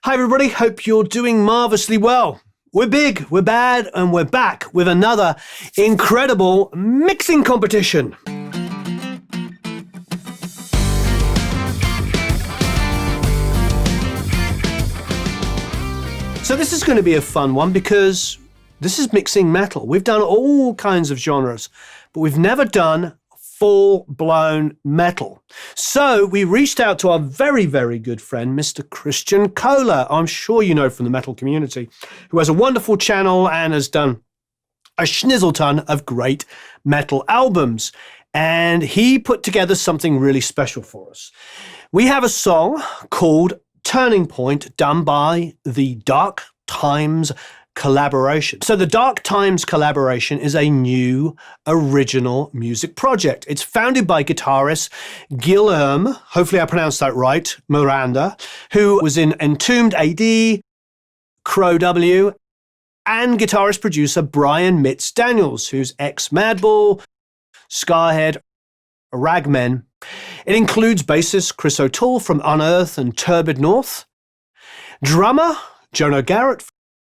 Hi everybody, hope you're doing marvelously well. We're big, we're bad, and we're back with another incredible mixing competition. So this is going to be a fun one because this is mixing metal. We've done all kinds of genres, but we've never done full-blown metal. So we reached out to our very, very good friend, Mr. Kristian Kohle, I'm sure you know from the metal community, who has a wonderful channel and has done a schnizzle ton of great metal albums. And he put together something really special for us. We have a song called Turning Point, done by the Dark Times collaboration. So the Dark Times collaboration is a new original music project. It's founded by guitarist Guilherme, hopefully I pronounced that right, Miranda, who was in Entombed AD, KroW, and guitarist producer Brian Mitz Daniels, who's ex-Madball, Skarhead, Ragmen. It includes bassist Chris O'Toole from Unearth and Turbid North, drummer Jono Garrett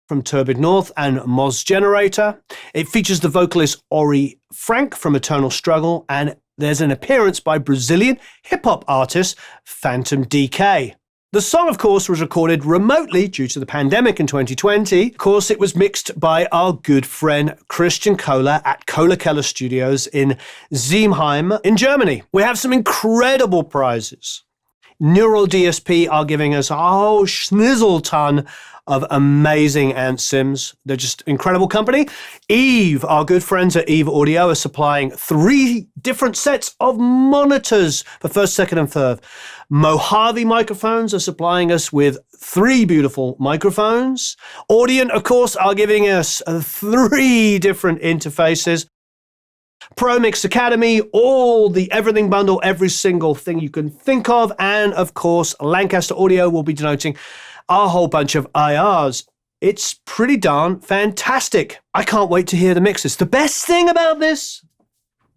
from Turbid North and Mos Generator. It features the vocalist Ori Frank from Eternal Struggle, and there's an appearance by Brazilian hip-hop artist Phantom DK. The song, of course, was recorded remotely due to the pandemic in 2020. Of course, it was mixed by our good friend Kristian Kohle at Kohlekeller Studios in Seeheim in Germany. We have some incredible prizes. Neural DSP are giving us a whole schnizzle ton of amazing amp sims. They're just incredible company. Eve, our good friends at Eve Audio, are supplying 3 different sets of monitors for first, second, and third. Mojave microphones are supplying us with 3 beautiful microphones. Audient, of course, are giving us 3 different interfaces. Pro Mix Academy, all the everything bundle, every single thing you can think of. And of course, Lancaster Audio will be denoting a whole bunch of IRs. It's pretty darn fantastic. I can't wait to hear the mixes. The best thing about this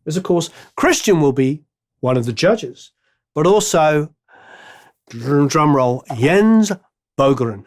is, of course, Kristian will be one of the judges, but also, drum roll, Jens Bogren,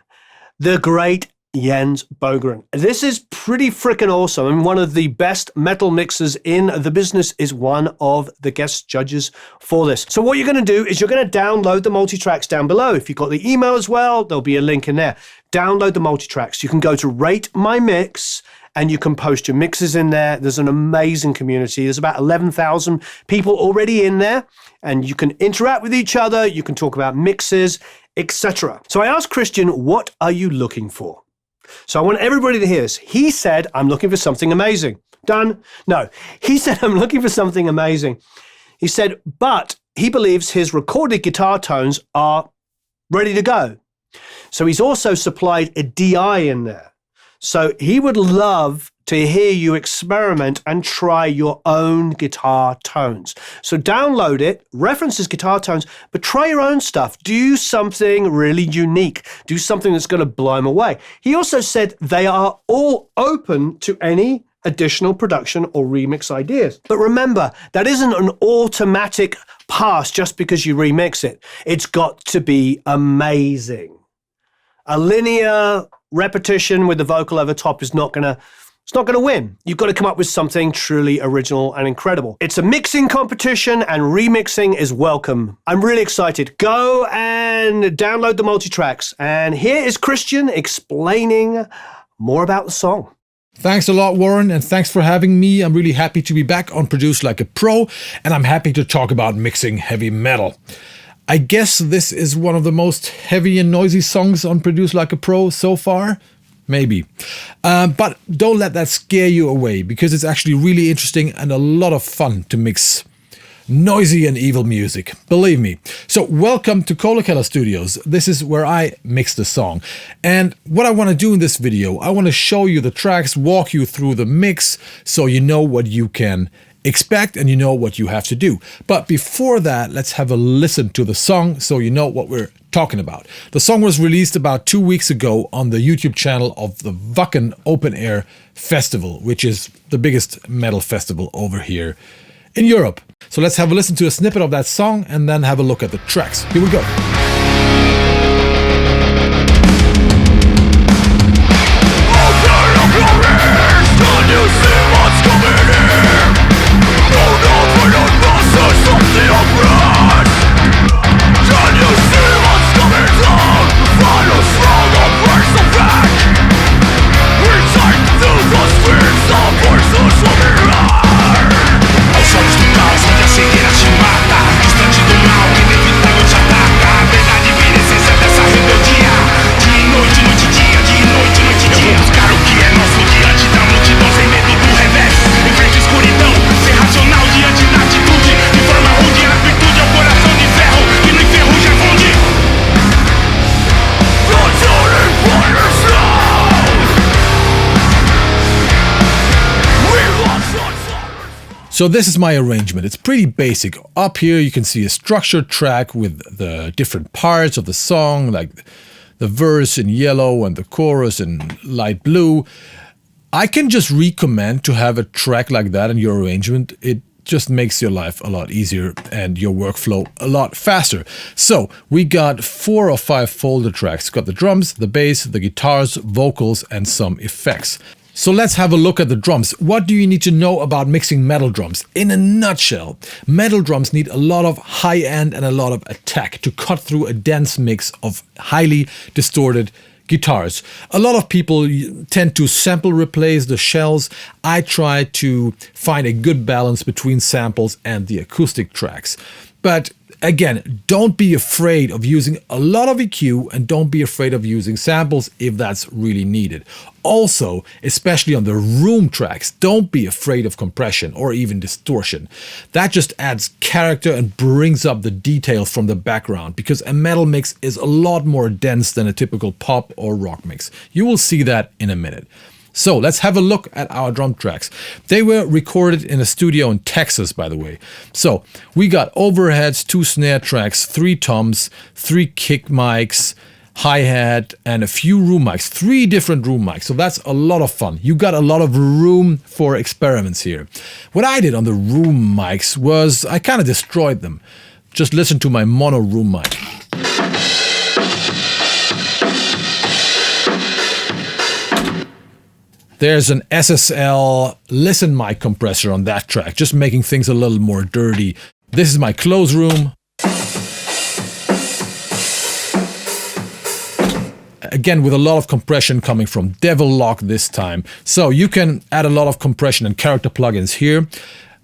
the great Jens Bogren. This is pretty freaking awesome. I mean, one of the best metal mixers in the business is one of the guest judges for this. So what you're going to do is you're going to download the multi-tracks down below. If you've got the email as well, there'll be a link in there. Download the multi-tracks. You can go to Rate My Mix and you can post your mixes in there. There's an amazing community. There's about 11,000 people already in there, and you can interact with each other. You can talk about mixes, etc. So I asked Kristian, what are you looking for? So I want everybody to hear this. He said, I'm looking for something amazing. Done? No. He said, I'm looking for something amazing. He said, but he believes his recorded guitar tones are ready to go. So he's also supplied a DI in there. So he would love to hear you experiment and try your own guitar tones. So download it, reference his guitar tones, but try your own stuff. Do something really unique. Do something that's going to blow him away. He also said they are all open to any additional production or remix ideas. But remember, that isn't an automatic pass just because you remix it. It's got to be amazing. A linear repetition with the vocal over top is not going to win. You've got to come up with something truly original and incredible. It's a mixing competition and remixing is welcome. I'm really excited. Go and download the multi-tracks. And here is Kristian explaining more about the song. Thanks a lot, Warren, and thanks for having me. I'm really happy to be back on Produce Like a Pro, and I'm happy to talk about mixing heavy metal. I guess this is one of the most heavy and noisy songs on Produce Like a Pro so far. Maybe. But don't let that scare you away, because it's actually really interesting and a lot of fun to mix noisy and evil music. Believe me. So welcome to Kohlekeller Studios. This is where I mix the song. And what I want to do in this video, I want to show you the tracks, walk you through the mix, so you know what you can expect and you know what you have to do. But before that, let's have a listen to the song so you know what we're talking about. The song was released about 2 weeks ago on the YouTube channel of the Wacken Open Air Festival, which is the biggest metal festival over here in Europe. So let's have a listen to a snippet of that song and then have a look at the tracks. Here we go. So this is my arrangement. It's pretty basic. Up here you can see a structured track with the different parts of the song, like the verse in yellow and the chorus in light blue. I can just recommend to have a track like that in your arrangement. It just makes your life a lot easier and your workflow a lot faster. So we got 4 or 5 folder tracks. Got the drums, the bass, the guitars, vocals, and some effects. So let's have a look at the drums. What do you need to know about mixing metal drums? In a nutshell, metal drums need a lot of high end and a lot of attack to cut through a dense mix of highly distorted guitars. A lot of people tend to sample replace the shells. I try to find a good balance between samples and the acoustic tracks. But again, don't be afraid of using a lot of EQ and don't be afraid of using samples if that's really needed. Also, especially on the room tracks, don't be afraid of compression or even distortion. That just adds character and brings up the details from the background, because a metal mix is a lot more dense than a typical pop or rock mix. You will see that in a minute. So let's have a look at our drum tracks. They were recorded in a studio in Texas, by the way. So we got overheads, 2 snare tracks, 3 toms, 3 kick mics, hi-hat, and a few room mics, 3 different room mics. So that's a lot of fun. You got a lot of room for experiments here. What I did on the room mics was I kind of destroyed them. Just listen to my mono room mic. There's an SSL listen mic compressor on that track, just making things a little more dirty. This is my close room. Again, with a lot of compression coming from Devil Lock this time. So you can add a lot of compression and character plugins here.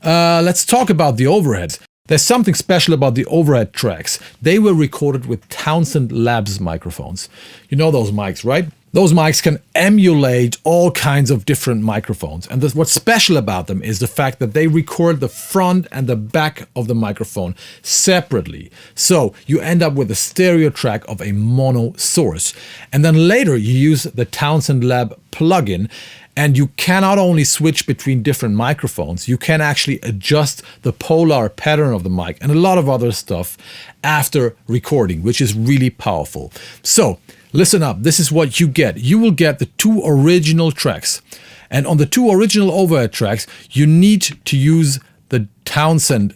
Let's talk about the overheads. There's something special about the overhead tracks. They were recorded with Townsend Labs microphones. You know those mics, right? Those mics can emulate all kinds of different microphones. And what's special about them is the fact that they record the front and the back of the microphone separately. So you end up with a stereo track of a mono source. And then later you use the Townsend Lab plugin, and you can not only switch between different microphones, you can actually adjust the polar pattern of the mic and a lot of other stuff after recording, which is really powerful. So listen up, this is what you get. You will get the 2 original tracks. And on the 2 original overhead tracks, you need to use the Townsend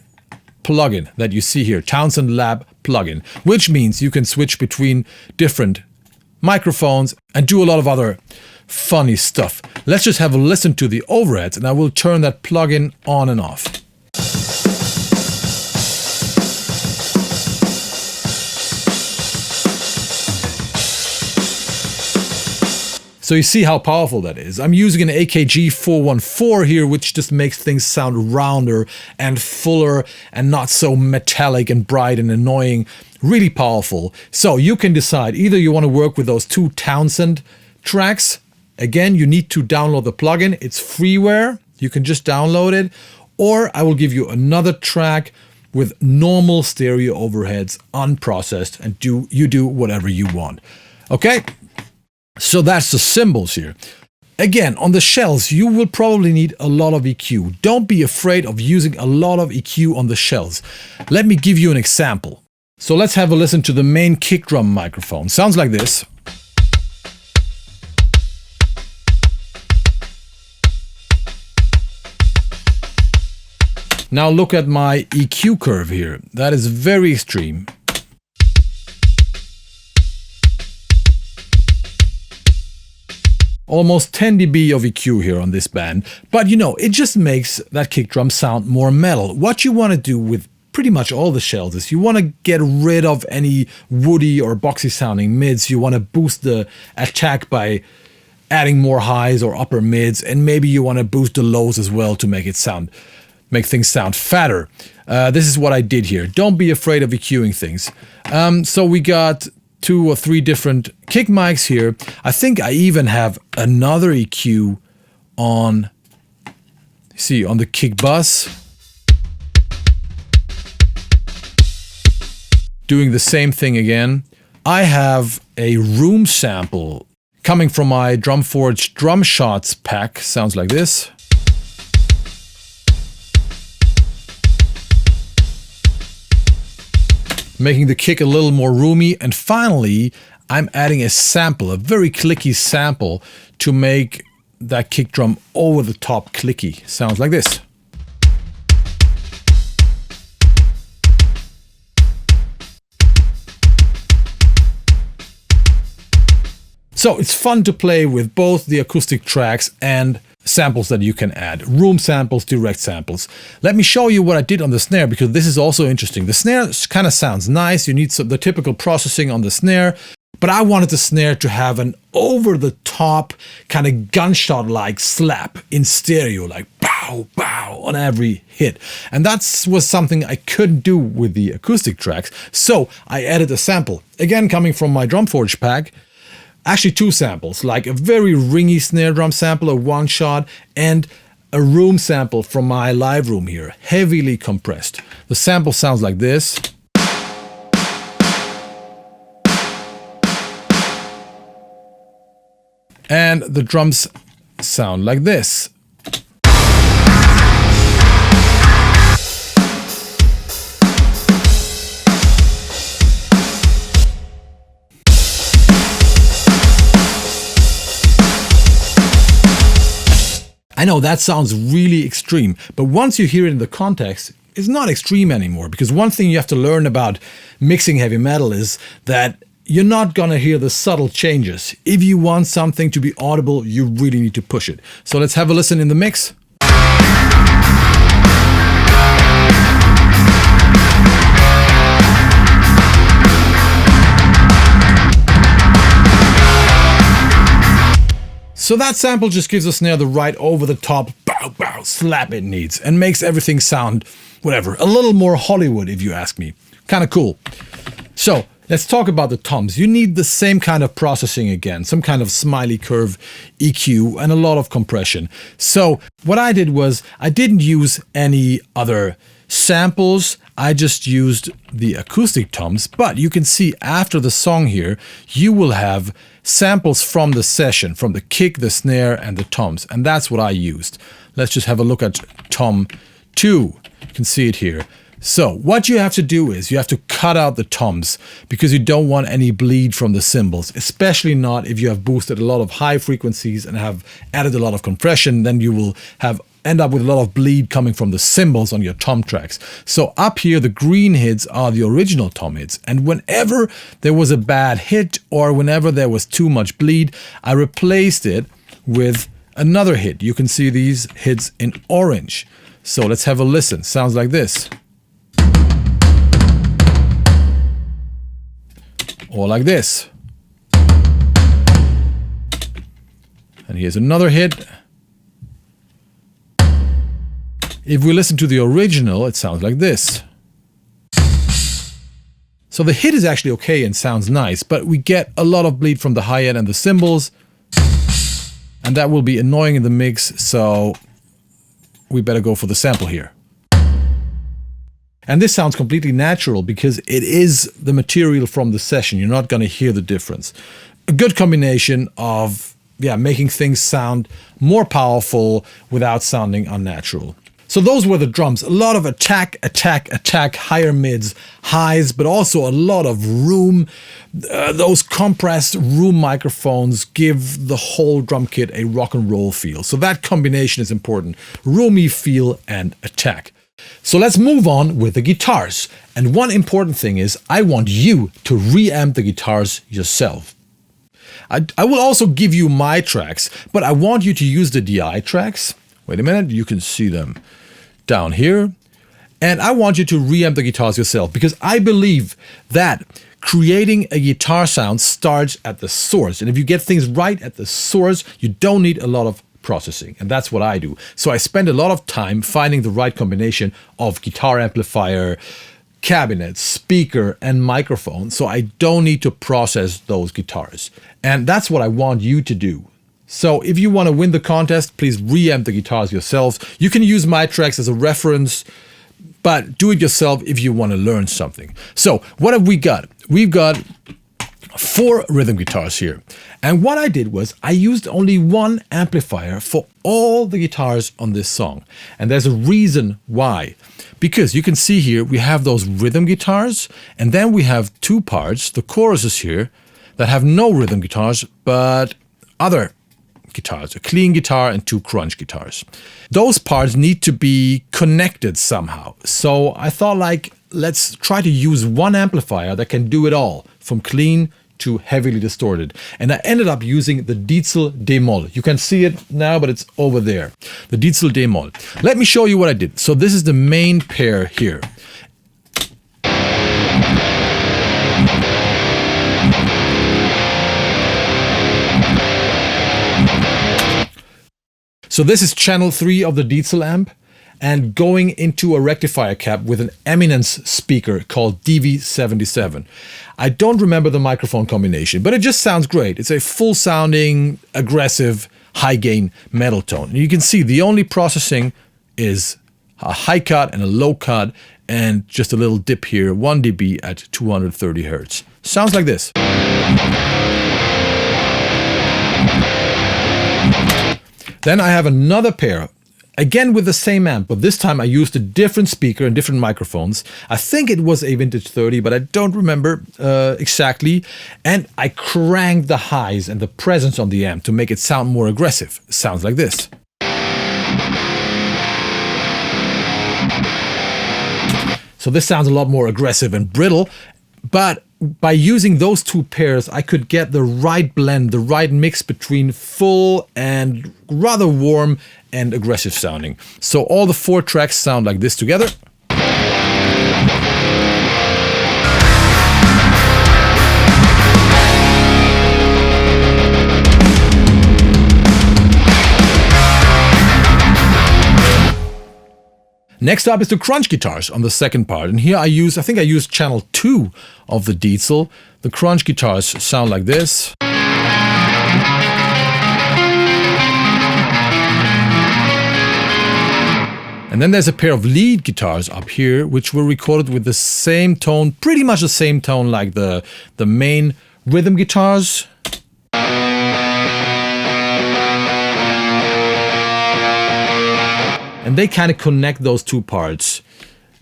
plugin that you see here, Townsend Lab plugin, which means you can switch between different microphones and do a lot of other funny stuff. Let's just have a listen to the overheads, and I will turn that plugin on and off. So you see how powerful that is. I'm using an AKG 414 here, which just makes things sound rounder and fuller and not so metallic and bright and annoying. Really powerful. So you can decide, either you want to work with those 2 Townsend tracks. Again, you need to download the plugin. It's freeware. You can just download it. Or I will give you another track with normal stereo overheads, unprocessed, and you do whatever you want. Okay? So that's the cymbals here. Again, on the shells, you will probably need a lot of EQ. Don't be afraid of using a lot of EQ on the shells. Let me give you an example. So let's have a listen to the main kick drum microphone. Sounds like this. Now look at my EQ curve here. That is very extreme. Almost 10 dB of EQ here on this band. But you know, it just makes that kick drum sound more metal. What you want to do with pretty much all the shells is you want to get rid of any woody or boxy sounding mids. You want to boost the attack by adding more highs or upper mids, and maybe you want to boost the lows as well to make things sound fatter. This is what I did here. Don't be afraid of EQing things. So we got 2 or 3 different kick mics here. I think I even have another EQ on the kick bus. Doing the same thing again. I have a room sample coming from my Drumforge Drum Shots pack. Sounds like this. making the kick a little more roomy. And finally, I'm adding a sample, a very clicky sample, to make that kick drum over the top clicky. Sounds like this. So it's fun to play with both the acoustic tracks and samples that you can add. Room samples, direct samples. Let me show you what I did on the snare, because this is also interesting. The snare kind of sounds nice. You need the typical processing on the snare. But I wanted the snare to have an over-the-top kind of gunshot-like slap in stereo, like bow, bow on every hit. And that was something I couldn't do with the acoustic tracks. So I added a sample, again coming from my Drumforge pack. Actually 2 samples, like a very ringy snare drum sample, a one-shot, and a room sample from my live room here, heavily compressed. The sample sounds like this. And the drums sound like this. I know that sounds really extreme, but once you hear it in the context, it's not extreme anymore. Because one thing you have to learn about mixing heavy metal is that you're not gonna hear the subtle changes. If you want something to be audible, you really need to push it. So let's have a listen in the mix. So that sample just gives the snare the right over-the-top bow bow slap it needs, and makes everything sound, whatever, a little more Hollywood if you ask me. Kind of cool. So let's talk about the toms. You need the same kind of processing again, some kind of smiley curve EQ and a lot of compression. So what I did was I didn't use any other samples. I just used the acoustic toms, but you can see after the song here, you will have samples from the session, from the kick, the snare, and the toms. And that's what I used. Let's just have a look at tom 2. You can see it here. So what you have to do is you have to cut out the toms, because you don't want any bleed from the cymbals, especially not if you have boosted a lot of high frequencies and have added a lot of compression. Then you will end up with a lot of bleed coming from the cymbals on your tom tracks. So up here, the green hits are the original tom hits. And whenever there was a bad hit or whenever there was too much bleed, I replaced it with another hit. You can see these hits in orange. So let's have a listen. Sounds like this. Or like this. And here's another hit. If we listen to the original, it sounds like this. So the hit is actually okay and sounds nice, but we get a lot of bleed from the hi-hat and the cymbals, and that will be annoying in the mix, so we better go for the sample here. And this sounds completely natural because it is the material from the session. You're not going to hear the difference. A good combination of, making things sound more powerful without sounding unnatural. So those were the drums. A lot of attack, higher mids, highs, but also a lot of room. Those compressed room microphones give the whole drum kit a rock and roll feel. So that combination is important. Roomy feel and attack. So let's move on with the guitars. And one important thing is I want you to reamp the guitars yourself. I will also give you my tracks, but I want you to use the DI tracks. Wait a minute, you can see them down here. And I want you to reamp the guitars yourself, because I believe that creating a guitar sound starts at the source. And if you get things right at the source, you don't need a lot of processing. And that's what I do. So I spend a lot of time finding the right combination of guitar amplifier, cabinet, speaker, and microphone. So I don't need to process those guitars. And that's what I want you to do. So if you want to win the contest, please reamp the guitars yourselves. You can use my tracks as a reference, but do it yourself if you want to learn something. So what have we got? We've got 4 rhythm guitars here. And what I did was I used only one amplifier for all the guitars on this song. And there's a reason why. Because you can see here we have those rhythm guitars, and then we have 2 parts, the choruses here, that have no rhythm guitars, but other guitars, a clean guitar and 2 crunch guitars. Those parts need to be connected somehow. So I thought, like, let's try to use one amplifier that can do it all, from clean to heavily distorted. And I ended up using the Dietzel D-Moll. You can see it now, but it's over there. The Dietzel D-Moll. Let me show you what I did. So this is the main pair here. So this is channel 3 of the Dietzel amp, and going into a rectifier cap with an Eminence speaker called DV77. I don't remember the microphone combination, but it just sounds great. It's a full sounding, aggressive, high gain metal tone. And you can see the only processing is a high cut and a low cut, and just a little dip here, 1 dB at 230 Hertz. Sounds like this. Then I have another pair, again with the same amp, but this time I used a different speaker and different microphones. I think it was a Vintage 30, but I don't remember exactly. And I cranked the highs and the presence on the amp to make it sound more aggressive. Sounds like this. So this sounds a lot more aggressive and brittle, but by using those 2 pairs, I could get the right blend, the right mix between full and rather warm and aggressive sounding. So all the 4 tracks sound like this together. Next up is the crunch guitars on the second part, and here I think I used channel 2 of the Dietzel. The crunch guitars sound like this. And then there's a pair of lead guitars up here, which were recorded with the same tone, pretty much the same tone like the main rhythm guitars. And they kind of connect those 2 parts.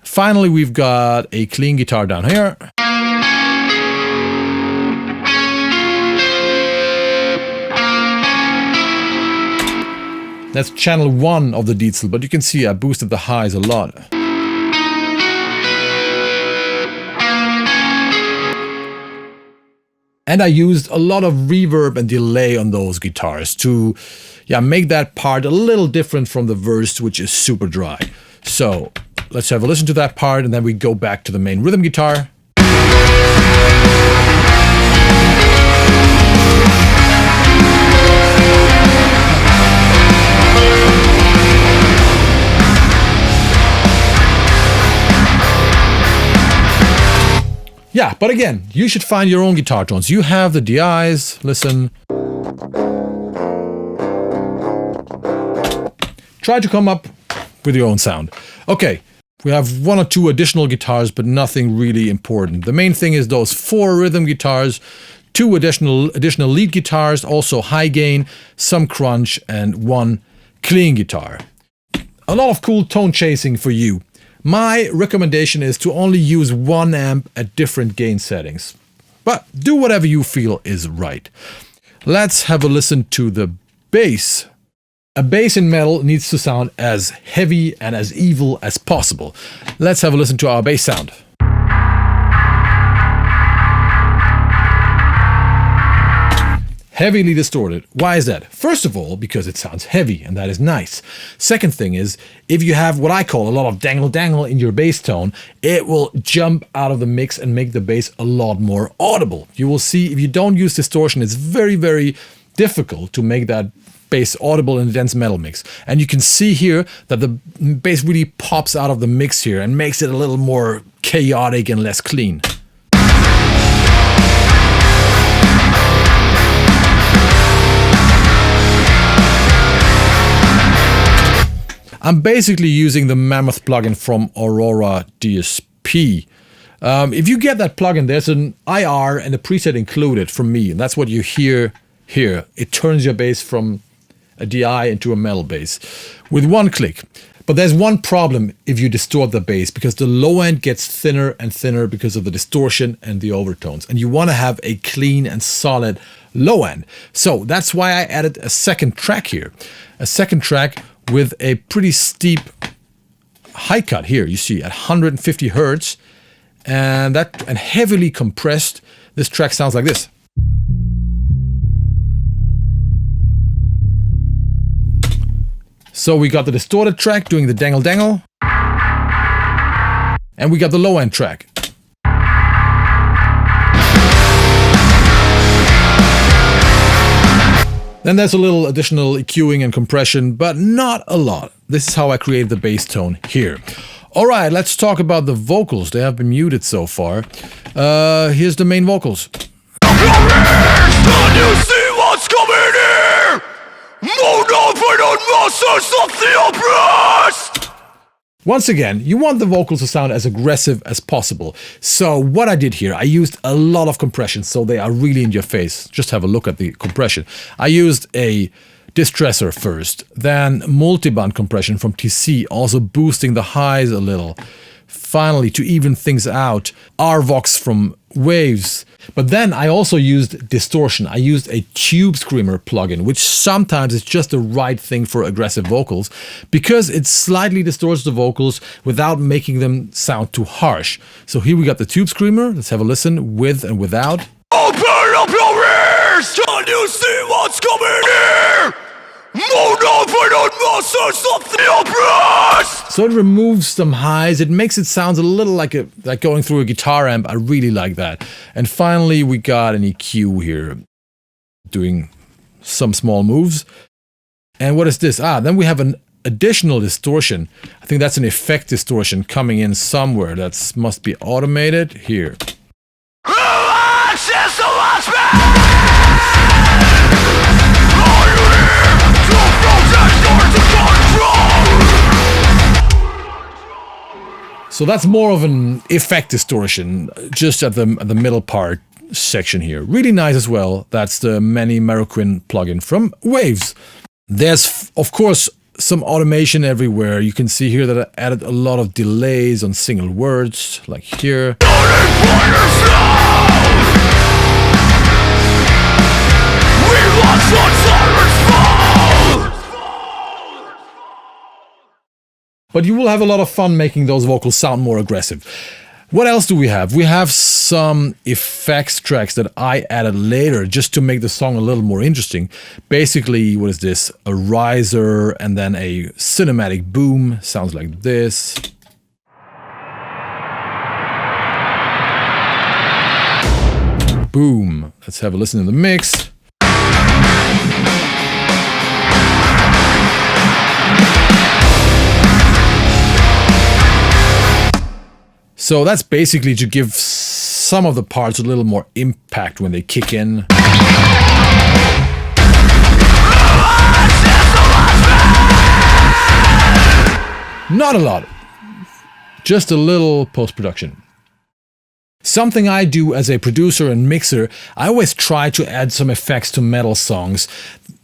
Finally, we've got a clean guitar down here. That's channel 1 of the Dietzel, but you can see I boosted the highs a lot. And I used a lot of reverb and delay on those guitars to make that part a little different from the verse, which is super dry. So let's have a listen to that part, and then we go back to the main rhythm guitar. Yeah, but again, you should find your own guitar tones. You have the DIs, listen. Try to come up with your own sound. Okay, we have 1 or 2 additional guitars, but nothing really important. The main thing is those 4 rhythm guitars, 2 additional lead guitars, also high gain, some crunch, and 1 clean guitar. A lot of cool tone chasing for you. My recommendation is to only use 1 amp at different gain settings. But do whatever you feel is right. Let's have a listen to the bass. A bass in metal needs to sound as heavy and as evil as possible. Let's have a listen to our bass sound. Heavily distorted. Why is that? First of all, because it sounds heavy, and that is nice. Second thing is, if you have what I call a lot of dangle in your bass tone, it will jump out of the mix and make the bass a lot more audible. You will see, if you don't use distortion, it's very, very difficult to make that bass audible in a dense metal mix. And you can see here that the bass really pops out of the mix here and makes it a little more chaotic and less clean. I'm basically using the Mammoth plugin from Aurora DSP. If you get that plugin, there's an IR and a preset included from me, and that's what you hear here. It turns your bass from a DI into a metal bass with one click. But there's one problem if you distort the bass, because the low end gets thinner and thinner because of the distortion and the overtones. And you want to have a clean and solid low end. So that's why I added a second track here. A second track with a pretty steep high cut here, you see, at 150 hertz. And heavily compressed. This track sounds like this. So we got the distorted track doing the dangle dangle. And we got the low end track. Then there's a little additional EQing and compression, but not a lot. This is how I created the bass tone here. All right, let's talk about the vocals. They have been muted so far. Here's the main vocals. Once again, you want the vocals to sound as aggressive as possible. So what I did here, I used a lot of compression, so they are really in your face. Just have a look at the compression. I used a distressor first, then multiband compression from TC, also boosting the highs a little. Finally, to even things out, RVox from Waves. But then I also used distortion. I used a Tube Screamer plugin, which sometimes is just the right thing for aggressive vocals, because it slightly distorts the vocals without making them sound too harsh. So here we got the Tube Screamer. Let's have a listen with and without. Open up your ears! Can you see what's coming here? So it removes some highs. It makes it sound a little like going through a guitar amp. I really like that. And finally, we got an EQ here, doing some small moves. And what is this? Then we have an additional distortion. I think that's an effect distortion coming in somewhere. That must be automated here. So that's more of an effect distortion, just at the middle part section here. Really nice as well. That's the Manny Marroquin plugin from Waves. There's, of course, some automation everywhere. You can see here that I added a lot of delays on single words, like here. But you will have a lot of fun making those vocals sound more aggressive. What else do we have? We have some effects tracks that I added later just to make the song a little more interesting. Basically, what is this? A riser and then a cinematic boom. Sounds like this. Boom. Let's have a listen to the mix. So that's basically to give some of the parts a little more impact when they kick in. Not a lot, just a little post-production. Something I do as a producer and mixer, I always try to add some effects to metal songs.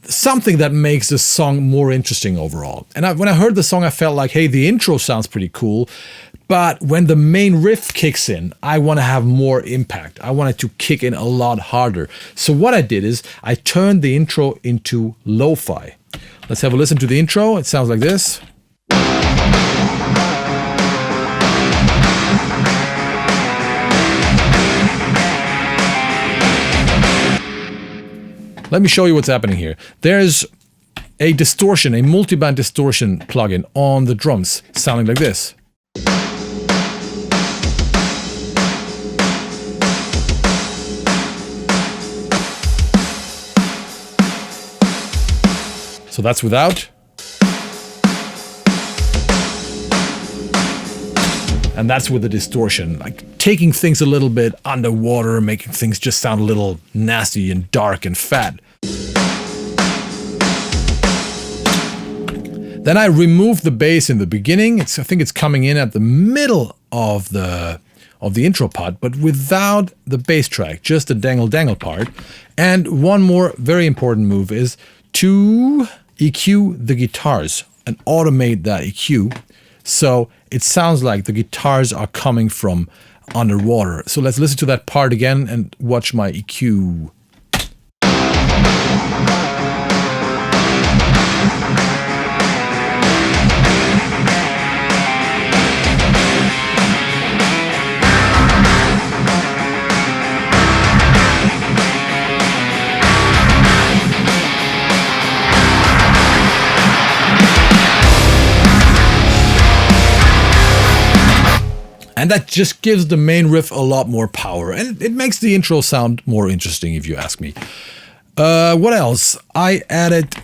Something that makes the song more interesting overall. And when I heard the song, I felt like, hey, the intro sounds pretty cool. But when the main riff kicks in, I want to have more impact. I want it to kick in a lot harder. So what I did is I turned the intro into lo-fi. Let's have a listen to the intro. It sounds like this. Let me show you what's happening here. There's a distortion, a multiband distortion plugin on the drums, sounding like this. So that's without. And that's with the distortion, like taking things a little bit underwater, making things just sound a little nasty and dark and fat. Then I removed the bass in the beginning. I think it's coming in at the middle of the of the intro part, but without the bass track, just the dangle part. And one more very important move is to EQ the guitars and automate that EQ. So it sounds like the guitars are coming from underwater. So let's listen to that part again and watch my EQ. And that just gives the main riff a lot more power. And it makes the intro sound more interesting, if you ask me. What else? I added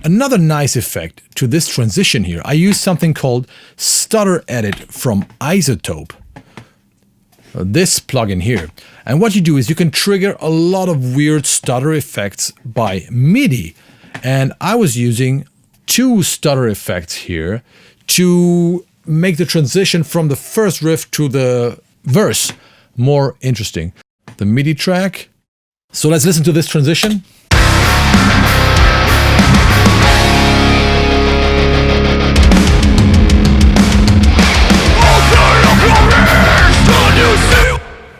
another nice effect to this transition here. I used something called Stutter Edit from iZotope. This plugin here. And what you do is you can trigger a lot of weird stutter effects by MIDI. And I was using 2 stutter effects here to make the transition from the first riff to the verse more interesting. The MIDI track. So let's listen to this transition.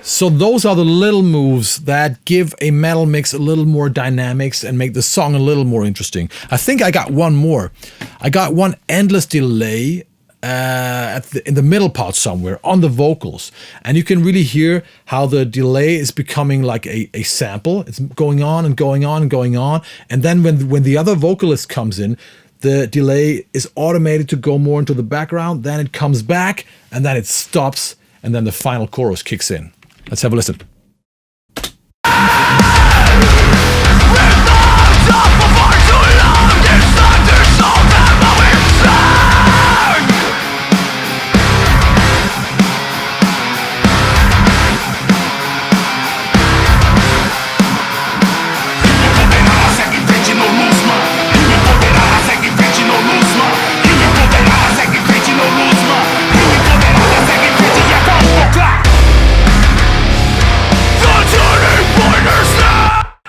So those are the little moves that give a metal mix a little more dynamics and make the song a little more interesting. I think I got one more. I got one endless delay in the middle part somewhere on the vocals, and you can really hear how the delay is becoming like a sample. It's going on and going on and going on, and then when the other vocalist comes in, the delay is automated to go more into the background, then it comes back, and then it stops, and then the final chorus kicks in. Let's have a listen.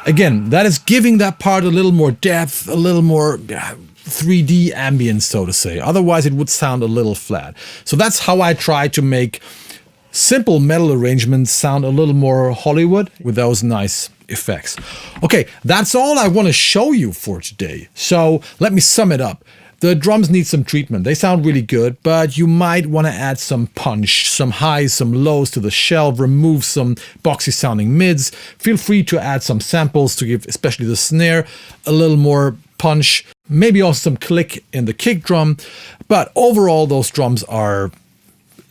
Again, that is giving that part a little more depth, a little more 3D ambience, so to say. Otherwise, it would sound a little flat. So that's how I try to make simple metal arrangements sound a little more Hollywood with those nice effects. Okay, that's all I want to show you for today. So let me sum it up. The drums need some treatment. They sound really good, but you might want to add some punch, some highs, some lows to the shell, remove some boxy sounding mids. Feel free to add some samples to give especially the snare a little more punch, maybe also some click in the kick drum. But overall, those drums are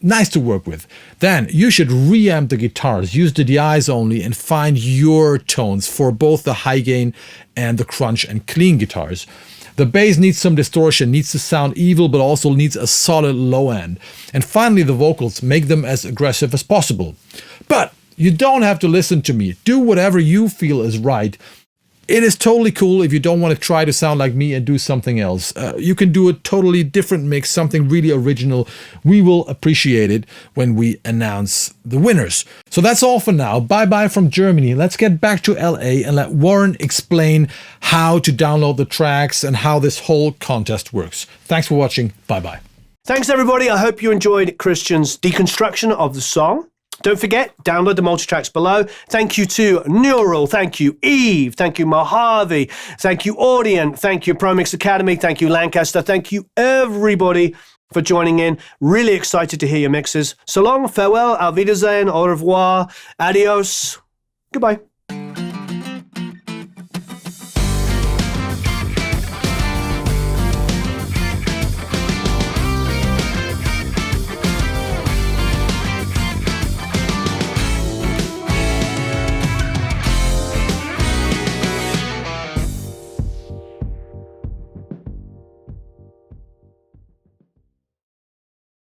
nice to work with. Then you should reamp the guitars, use the DIs only, and find your tones for both the high gain and the crunch and clean guitars. The bass needs some distortion, needs to sound evil, but also needs a solid low end. And finally, the vocals, make them as aggressive as possible. But you don't have to listen to me. Do whatever you feel is right. It is totally cool if you don't want to try to sound like me and do something else. You can do a totally different mix, something really original. We will appreciate it when we announce the winners. So that's all for now. Bye-bye from Germany. Let's get back to LA and let Warren explain how to download the tracks and how this whole contest works. Thanks for watching. Bye-bye. Thanks, everybody. I hope you enjoyed Kristian's deconstruction of the song. Don't forget, download the multi-tracks below. Thank you to Neural, thank you Eve, thank you Mojave, thank you Audient, thank you ProMix Academy, thank you Lancaster, thank you everybody for joining in. Really excited to hear your mixes. So long, farewell, auf Wiedersehen, au revoir, adios, goodbye.